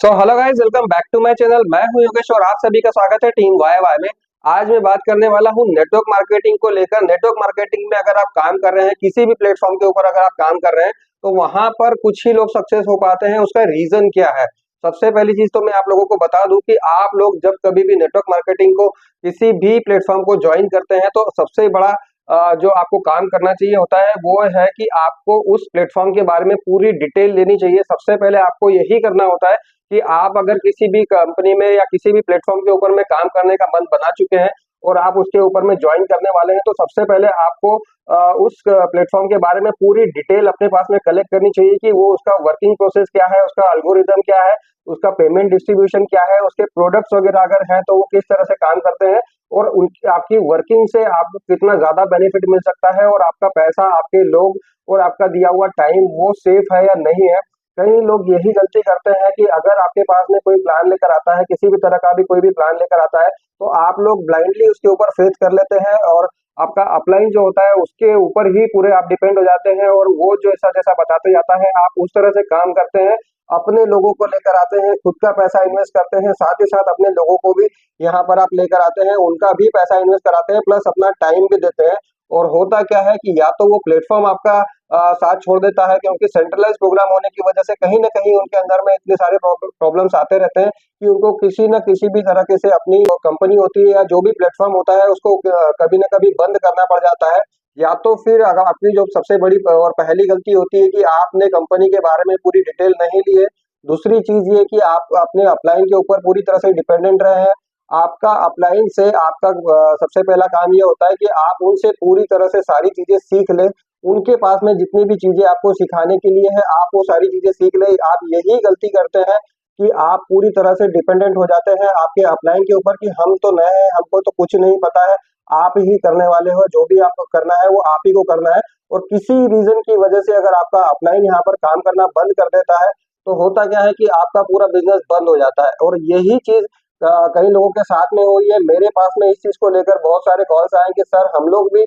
Hello guys, welcome back to my channel. मैं हूं योगेश और आप सभी का स्वागत है टीम वाई वाई में। आज मैं बात करने वाला हूं नेटवर्क मार्केटिंग को लेकर। नेटवर्क मार्केटिंग में अगर आप काम कर रहे हैं, किसी भी प्लेटफॉर्म के ऊपर अगर आप काम कर रहे हैं, तो वहां पर कुछ ही लोग सक्सेस हो पाते हैं। उसका रीजन क्या है? सबसे पहली चीज तो मैं आप लोगों को बता दूं कि आप लोग जब कभी भी नेटवर्क मार्केटिंग को किसी भी प्लेटफॉर्म को ज्वाइन करते हैं, तो सबसे बड़ा जो आपको काम करना चाहिए होता है वो है कि आपको उस प्लेटफॉर्म के बारे में पूरी डिटेल लेनी चाहिए। सबसे पहले आपको यही करना होता है कि आप अगर किसी भी कंपनी में या किसी भी प्लेटफॉर्म के ऊपर में काम करने का मन बना चुके हैं और आप उसके ऊपर में ज्वाइन करने वाले हैं, तो सबसे पहले आपको उस प्लेटफॉर्म के बारे में पूरी डिटेल अपने पास में कलेक्ट करनी चाहिए कि वो उसका वर्किंग प्रोसेस क्या है, उसका एल्गोरिदम क्या है, उसका पेमेंट डिस्ट्रीब्यूशन क्या है, उसके प्रोडक्ट्स वगैरह अगर हैं तो वो किस तरह से काम करते हैं, और उनकी आपकी वर्किंग से आपको कितना ज्यादा बेनिफिट मिल सकता है, और आपका पैसा, आपके लोग और आपका दिया हुआ टाइम वो सेफ है या नहीं है। कई लोग यही गलती करते हैं कि अगर आपके पास में कोई प्लान लेकर आता है, किसी भी तरह का भी कोई भी प्लान लेकर आता है, तो आप लोग ब्लाइंडली उसके ऊपर फेथ कर लेते हैं और आपका अपलाइन जो होता है उसके ऊपर ही पूरे आप डिपेंड हो जाते हैं, और वो जो ऐसा जैसा बताते जाता है आप उस तरह से काम करते हैं। अपने लोगों को लेकर आते हैं, खुद का पैसा इन्वेस्ट करते हैं, साथ ही साथ अपने लोगों को भी यहाँ पर आप लेकर आते हैं, उनका भी पैसा इन्वेस्ट कराते हैं, प्लस अपना टाइम भी देते हैं। और होता क्या है कि या तो वो प्लेटफॉर्म आपका साथ छोड़ देता है, क्योंकि सेंट्रलाइज प्रोग्राम होने की वजह से कहीं ना कहीं उनके अंदर में इतने सारे प्रॉब्लम्स आते रहते हैं कि उनको किसी न किसी भी तरीके से अपनी कंपनी होती है या जो भी प्लेटफॉर्म होता है उसको कभी ना कभी बंद करना पड़ जाता है। या तो फिर अगर आपकी जो सबसे बड़ी और पहली गलती होती है कि आपने कंपनी के बारे में पूरी डिटेल नहीं ली है। दूसरी चीज ये कि आप अपने अपलाइन के ऊपर पूरी तरह से डिपेंडेंट रहे हैं। आपका अपलाइन से आपका सबसे पहला काम ये होता है कि आप उनसे पूरी तरह से सारी चीजें सीख लें। उनके पास में जितनी भी चीजें आपको सिखाने के लिए है, आप वो सारी चीजें सीख लें। आप यही गलती करते हैं कि आप पूरी तरह से डिपेंडेंट हो जाते हैं आपके अपलाइन के ऊपर कि हम तो नए हैं, हमको तो कुछ नहीं पता है, आप ही करने वाले हो, जो भी आपको करना है वो आप ही को करना है। और किसी रीजन की वजह से अगर आपका अपलाइन यहाँ पर काम करना बंद कर देता है, तो होता क्या है कि आपका पूरा बिजनेस बंद हो जाता है। और यही चीज कई लोगों के साथ में हुई है। मेरे पास में इस चीज को लेकर बहुत सारे कॉल्स आए कि सर हम लोग भी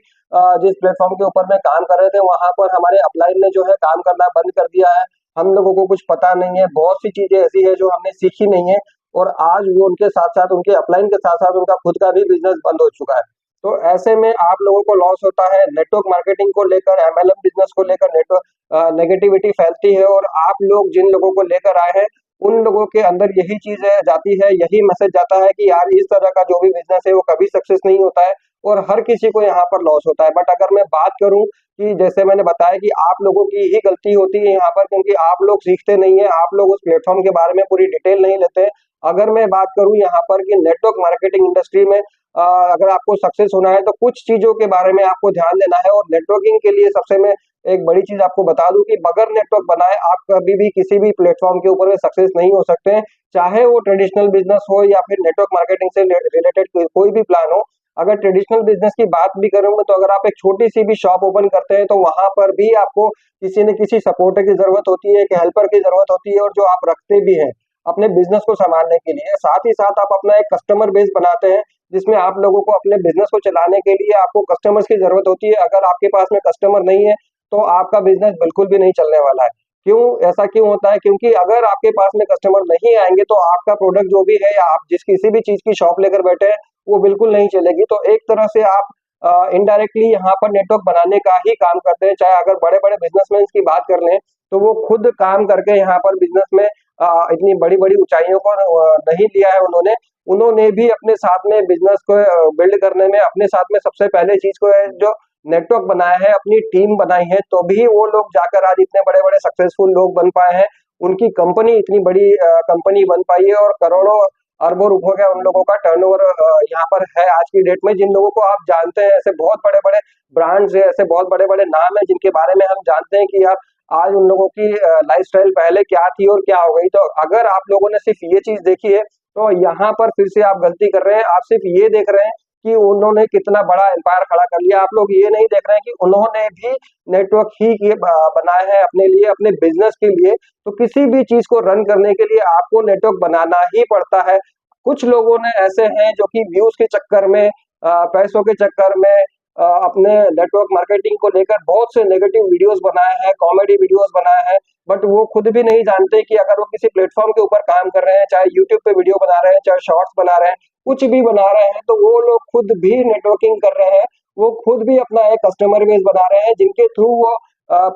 जिस प्लेटफॉर्म के ऊपर में काम कर रहे थे वहां पर हमारे अपलाइन ने जो है काम करना बंद कर दिया है, हम लोगों को कुछ पता नहीं है, बहुत सी चीजें ऐसी है जो हमने सीखी नहीं है। और आज वो उनके साथ साथ उनके अपलाइन के साथ साथ उनका खुद का भी बिजनेस बंद हो चुका है। तो ऐसे में आप लोगों को लॉस होता है। नेटवर्क मार्केटिंग को लेकर, एमएलएम बिजनेस को लेकर नेटवर्क नेगेटिविटी फैलती है, और आप लोग जिन लोगों को लेकर आए हैं उन लोगों के अंदर यही चीज है जाती है, यही मैसेज जाता है कि यार इस तरह का जो भी बिजनेस है वो कभी सक्सेस नहीं होता है और हर किसी को यहाँ पर लॉस होता है। बट अगर मैं बात करूं कि जैसे मैंने बताया कि आप लोगों की ही गलती होती है यहाँ पर, क्योंकि आप लोग सीखते नहीं है, आप लोग उस प्लेटफॉर्म के बारे में पूरी डिटेल नहीं लेते हैं। अगर मैं बात करूं यहाँ पर कि नेटवर्क मार्केटिंग इंडस्ट्री में अगर आपको सक्सेस होना है तो कुछ चीजों के बारे में आपको ध्यान देना है। और नेटवर्किंग के लिए सबसे मैं एक बड़ी चीज आपको बता दूं कि बगैर नेटवर्क बनाए आप कभी भी किसी भी प्लेटफॉर्म के ऊपर में सक्सेस नहीं हो सकते हैं, चाहे वो ट्रेडिशनल बिजनेस हो या फिर नेटवर्क मार्केटिंग से रिलेटेड कोई भी प्लान हो। अगर ट्रेडिशनल बिजनेस की बात भी करूंगा तो अगर आप एक छोटी सी भी शॉप ओपन करते हैं तो वहां पर भी आपको किसी न किसी सपोर्टर की जरूरत होती है, एक हेल्पर की जरूरत होती है, और जो आप रखते भी हैं अपने बिजनेस को संभालने के लिए। साथ ही साथ आप अपना एक कस्टमर बेस बनाते हैं जिसमें आप लोगों को अपने बिजनेस को चलाने के लिए आपको कस्टमर्स की जरूरत होती है। अगर आपके पास में कस्टमर नहीं है तो आपका बिजनेस बिल्कुल भी नहीं चलने वाला है। क्यों ऐसा क्यों होता है? क्योंकि अगर आपके पास में कस्टमर नहीं आएंगे तो आपका प्रोडक्ट जो भी है या आप जिस किसी भी चीज की शॉप लेकर बैठे हैं वो बिल्कुल नहीं चलेगी। तो एक तरह से आप इनडायरेक्टली यहाँ पर नेटवर्क बनाने का ही काम करते हैं। चाहे अगर बड़े बड़े बिजनेसमैन की बात कर लें तो वो खुद काम करके यहाँ पर बिजनेस में इतनी बड़ी बड़ी ऊंचाइयों को नहीं लिया है उन्होंने। उन्होंने भी अपने साथ में बिजनेस को बिल्ड करने में अपने साथ में सबसे पहले चीज को है जो नेटवर्क बनाया है, अपनी टीम बनाई है, तो भी वो लोग जाकर आज इतने बड़े बड़े सक्सेसफुल लोग बन पाए हैं। उनकी कंपनी इतनी बड़ी कंपनी बन पाई है, और करोड़ों अरबों रुपयों का उन लोगों का टर्नओवर यहाँ पर है आज की डेट में। जिन लोगों को आप जानते हैं, ऐसे बहुत बड़े बड़े ब्रांड्स है, ऐसे बहुत बड़े बड़े नाम है जिनके बारे में हम जानते हैं कि यार आज उन लोगों की लाइफस्टाइल पहले क्या थी और क्या हो गई। तो अगर आप लोगों ने सिर्फ ये चीज देखी है तो यहाँ पर फिर से आप गलती कर रहे हैं। आप सिर्फ ये देख रहे हैं कि उन्होंने कितना बड़ा एम्पायर खड़ा कर लिया, आप लोग ये नहीं देख रहे हैं कि उन्होंने भी नेटवर्क ही बनाए हैं अपने लिए, अपने बिजनेस के लिए। तो किसी भी चीज को रन करने के लिए आपको नेटवर्क बनाना ही पड़ता है। कुछ लोगों ने ऐसे हैं जो कि व्यूज के चक्कर में, पैसों के चक्कर में अपने नेटवर्क मार्केटिंग को लेकर बहुत से नेगेटिव वीडियोस बनाए हैं, कॉमेडी वीडियोस बनाए हैं, बट वो खुद भी नहीं जानते कि अगर वो किसी प्लेटफॉर्म के ऊपर काम कर रहे हैं, चाहे यूट्यूब पे वीडियो बना रहे हैं, चाहे शॉर्ट्स बना रहे हैं, कुछ भी बना रहे हैं, तो वो लोग खुद भी नेटवर्किंग कर रहे हैं। वो खुद भी अपना एक कस्टमर बेस बना रहे हैं जिनके थ्रू वो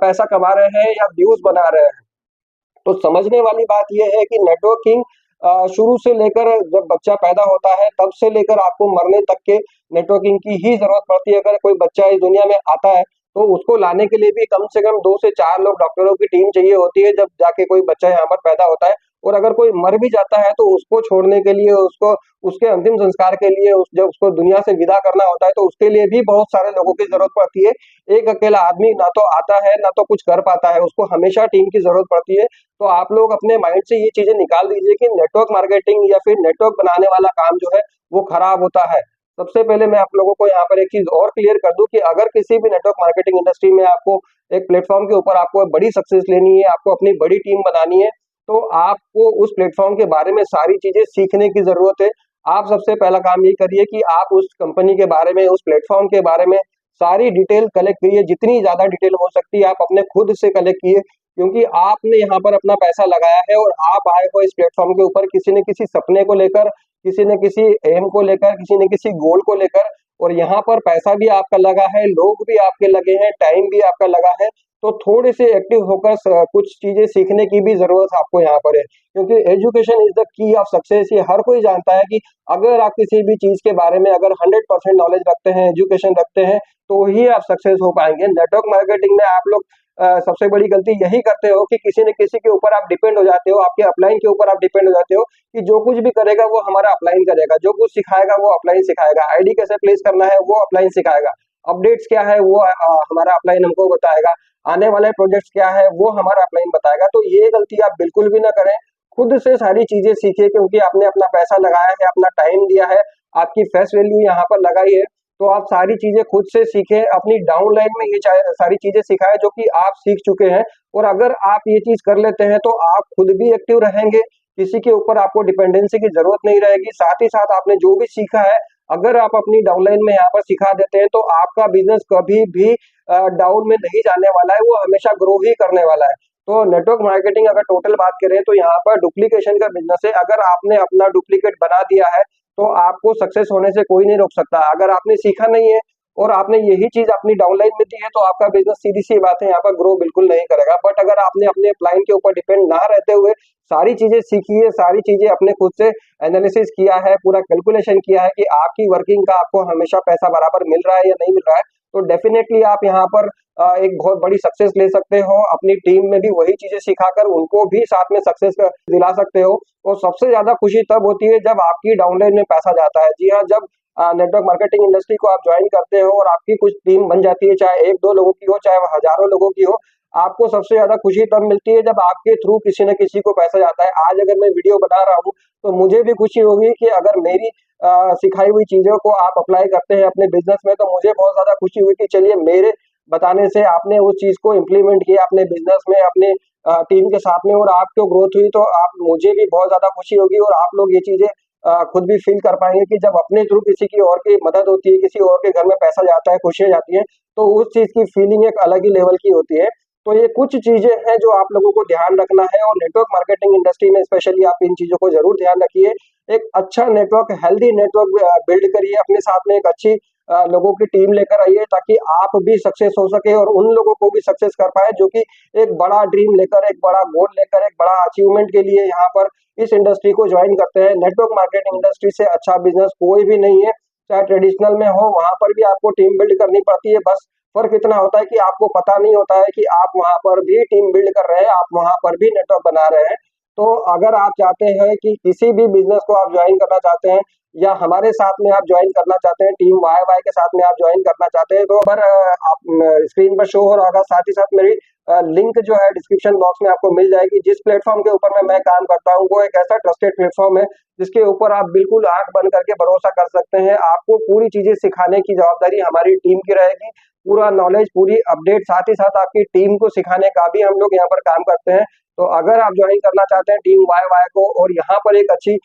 पैसा कमा रहे हैं या व्यूज बना रहे हैं। तो समझने वाली बात ये है कि नेटवर्किंग शुरू से लेकर जब बच्चा पैदा होता है तब से लेकर आपको मरने तक के नेटवर्किंग की ही जरूरत पड़ती है। अगर कोई बच्चा इस दुनिया में आता है तो उसको लाने के लिए भी कम से कम 2 से 4 लोग डॉक्टरों की टीम चाहिए होती है जब जाके कोई बच्चा यहाँ पर पैदा होता है। और अगर कोई मर भी जाता है तो उसको छोड़ने के लिए, उसको उसके अंतिम संस्कार के लिए, जब उसको दुनिया से विदा करना होता है तो उसके लिए भी बहुत सारे लोगों की जरूरत पड़ती है। एक अकेला आदमी ना तो आता है ना तो कुछ कर पाता है, उसको हमेशा टीम की जरूरत पड़ती है। तो आप लोग अपने माइंड से ये चीजें निकाल दीजिए कि नेटवर्क मार्केटिंग या फिर नेटवर्क बनाने वाला काम जो है वो खराब होता है। सबसे पहले मैं आप लोगों को यहाँ पर एक चीज और क्लियर कर दूं कि अगर किसी भी नेटवर्क मार्केटिंग इंडस्ट्री में आपको एक प्लेटफॉर्म के ऊपर आपको बड़ी सक्सेस लेनी है, आपको अपनी बड़ी टीम बनानी है, तो आपको उस प्लेटफॉर्म के बारे में सारी चीजें सीखने की जरूरत है। आप सबसे पहला काम ये करिए कि आप उस कंपनी के बारे में, उस प्लेटफॉर्म के बारे में सारी डिटेल कलेक्ट करिए, जितनी ज्यादा डिटेल हो सकती है आप अपने खुद से कलेक्ट किए, क्योंकि आपने यहाँ पर अपना पैसा लगाया है और आप आए हो इस प्लेटफॉर्म के ऊपर किसी न किसी सपने को लेकर, किसी न किसी एम को लेकर, किसी न किसी गोल को लेकर। और यहाँ पर पैसा भी आपका लगा है, लोग भी आपके लगे हैं, टाइम भी आपका लगा है। तो थोड़े से एक्टिव होकर कुछ चीजें सीखने की भी जरूरत आपको यहाँ पर है, क्योंकि education is the key of success. ये हर कोई जानता है कि अगर आप किसी भी चीज के बारे में अगर 100% नॉलेज रखते हैं, एजुकेशन रखते हैं, तो ही आप सक्सेस हो पाएंगे। नेटवर्क मार्केटिंग में आप लोग सबसे बड़ी गलती यही करते हो कि किसी न किसी के ऊपर आप डिपेंड हो जाते हो, आपके अपलाइन के ऊपर आप डिपेंड हो जाते हो कि जो कुछ भी करेगा वो हमारा अपलाइन करेगा, जो कुछ सिखाएगा वो अपलाइन सिखाएगा, आईडी कैसे प्लेस करना है वो अपलाइन सिखाएगा, अपडेट्स क्या है वो हमारा अपलाइन हमको बताएगा, आने वाले प्रोजेक्ट्स क्या है वो हमारा अपलाइन बताएगा। तो ये गलती आप बिल्कुल भी ना करें, खुद से सारी चीजें सीखिए, क्योंकि आपने अपना पैसा लगाया है, अपना टाइम दिया है, आपकी फेस वैल्यू यहाँ पर लगाई है। तो आप सारी चीजें खुद से सीखें, अपनी डाउन लाइन में ये सारी चीजें सिखाएं जो कि आप सीख चुके हैं। और अगर आप ये चीज कर लेते हैं तो आप खुद भी एक्टिव रहेंगे, किसी के ऊपर आपको डिपेंडेंसी की जरूरत नहीं रहेगी। साथ ही साथ आपने जो भी सीखा है, अगर आप अपनी डाउनलाइन में यहाँ पर सिखा देते हैं तो आपका बिजनेस कभी भी डाउन में नहीं जाने वाला है, वो हमेशा ग्रो ही करने वाला है। तो नेटवर्क मार्केटिंग अगर टोटल बात करें तो यहाँ पर डुप्लीकेशन का बिजनेस है। अगर आपने अपना डुप्लीकेट बना दिया है तो आपको सक्सेस होने से कोई नहीं रोक सकता। अगर आपने सीखा नहीं है और आपने यही चीज अपनी डाउनलाइन में दी है तो आपका बिजनेस, सीधी सी बात है, यहाँ पर ग्रो बिल्कुल नहीं करेगा। बट अगर आपने अपने क्लाइंट के ऊपर डिपेंड ना रहते हुए सारी चीजें सीखी है, सारी चीजें अपने खुद से एनालिसिस किया है, पूरा कैलकुलेशन किया है कि आपकी वर्किंग का आपको हमेशा पैसा बराबर मिल रहा है या नहीं मिल रहा है, तो डेफिनेटली आप यहाँ पर एक बहुत बड़ी सक्सेस ले सकते हो। अपनी टीम में भी वही चीजें सिखाकर उनको भी साथ में सक्सेस दिला सकते हो। और सबसे ज्यादा खुशी तब होती है जब आपकी डाउनलाइन में पैसा जाता है। जी हाँ, जब नेटवर्क मार्केटिंग इंडस्ट्री को आप ज्वाइन करते हो और आपकी कुछ टीम बन जाती है, चाहे 1-2 लोगों की हो, चाहे वो हजारों लोगों की हो, आपको सबसे ज्यादा खुशी तब मिलती है जब आपके थ्रू किसी न किसी को पैसा जाता है। आज अगर मैं वीडियो बना रहा हूँ तो मुझे भी खुशी होगी कि अगर मेरी सिखाई हुई चीजों को आप अप्लाई करते हैं अपने बिजनेस में, तो मुझे बहुत ज्यादा खुशी हुई कि चलिए मेरे बताने से आपने उस चीज को इम्प्लीमेंट किया अपने बिजनेस में, अपने टीम के साथ में, और आपको ग्रोथ हुई। तो आप, मुझे भी बहुत ज्यादा खुशी होगी और आप लोग ये चीजें खुद भी फील कर पाएंगे कि जब अपने थ्रू किसी की और की मदद होती है, किसी और के घर में पैसा जाता है, खुशियां जाती हैं, तो उस चीज की फीलिंग एक अलग ही लेवल की होती है। तो ये कुछ चीजें हैं जो आप लोगों को ध्यान रखना है, और नेटवर्क मार्केटिंग इंडस्ट्री में स्पेशली आप इन चीजों को जरूर ध्यान रखिए। एक अच्छा नेटवर्क, हेल्दी नेटवर्क बिल्ड करिए, अपने साथ में एक अच्छी लोगों की टीम लेकर आइए, ताकि आप भी सक्सेस हो सके और उन लोगों को भी सक्सेस कर पाए जो कि एक बड़ा ड्रीम लेकर, एक बड़ा गोल लेकर, एक बड़ा अचीवमेंट के लिए यहाँ पर इस इंडस्ट्री को ज्वाइन करते हैं। नेटवर्क मार्केटिंग इंडस्ट्री से अच्छा बिजनेस कोई भी नहीं है, चाहे ट्रेडिशनल में हो, वहां पर भी आपको टीम बिल्ड करनी पड़ती है। बस फर्क इतना होता है कि आपको पता नहीं होता है कि आप वहां पर भी टीम बिल्ड कर रहे हैं, आप वहां पर भी नेटवर्क बना रहे हैं। तो अगर आप चाहते हैं कि किसी भी बिजनेस को आप ज्वाइन करना चाहते हैं, या हमारे साथ में आप ज्वाइन करना चाहते हैं, टीम वाई वाई के साथ में आप ज्वाइन करना चाहते हैं, तो पर आप स्क्रीन पर शो हो रहा होगा, साथ ही साथ मेरी लिंक जो है डिस्क्रिप्शन बॉक्स में आपको मिल जाएगी। जिस प्लेटफॉर्म के ऊपर मैं काम करता हूँ वो एक ऐसा ट्रस्टेड प्लेटफॉर्म है जिसके ऊपर आप बिल्कुल आंख बंद करके भरोसा कर सकते हैं। आपको पूरी चीजें सिखाने की जवाबदारी हमारी टीम की रहेगी। पूरा नॉलेज, पूरी अपडेट, साथ ही साथ आपकी टीम को सिखाने का भी हम लोग यहाँ पर काम करते हैं। तो अगर आप ज्वाइन करना चाहते हैं टीम वाई वाई को और यहाँ पर एक अच्छी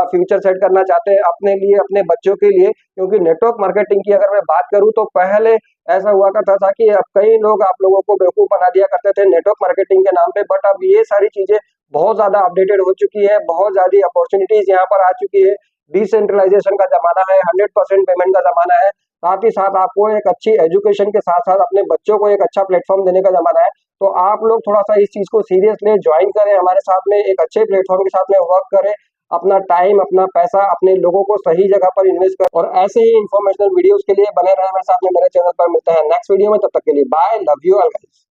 फ्यूचर सेट करना चाहते हैं अपने लिए, अपने बच्चों के लिए, क्योंकि नेटवर्क मार्केटिंग की अगर मैं बात करूँ तो पहले ऐसा हुआ करता था कि अब कई लोग आप लोगों को बेवकूफ बना दिया करते थे नेटवर्क मार्केटिंग के नाम पे, बट अब ये सारी चीजें बहुत ज्यादा अपडेटेड हो चुकी है, बहुत ज्यादा अपॉर्चुनिटीज यहाँ पर आ चुकी है। डिसेंट्रलाइजेशन का जमाना है, 100% पेमेंट का जमाना है, साथ ही साथ आपको एक अच्छी एजुकेशन के साथ साथ अपने बच्चों को एक अच्छा प्लेटफॉर्म देने का जमाना है। तो आप लोग थोड़ा सा इस चीज को सीरियस लें, ज्वाइन करें हमारे साथ में, एक अच्छे प्लेटफॉर्म के साथ में वर्क करें, अपना टाइम, अपना पैसा, अपने लोगों को सही जगह पर इन्वेस्ट करें, और ऐसे ही इंफॉर्मेशनल वीडियोस के लिए बने रहें हमारे साथ में मेरे चैनल पर। मिलते हैं नेक्स्ट वीडियो में, तब तक के लिए bye, love you all guys.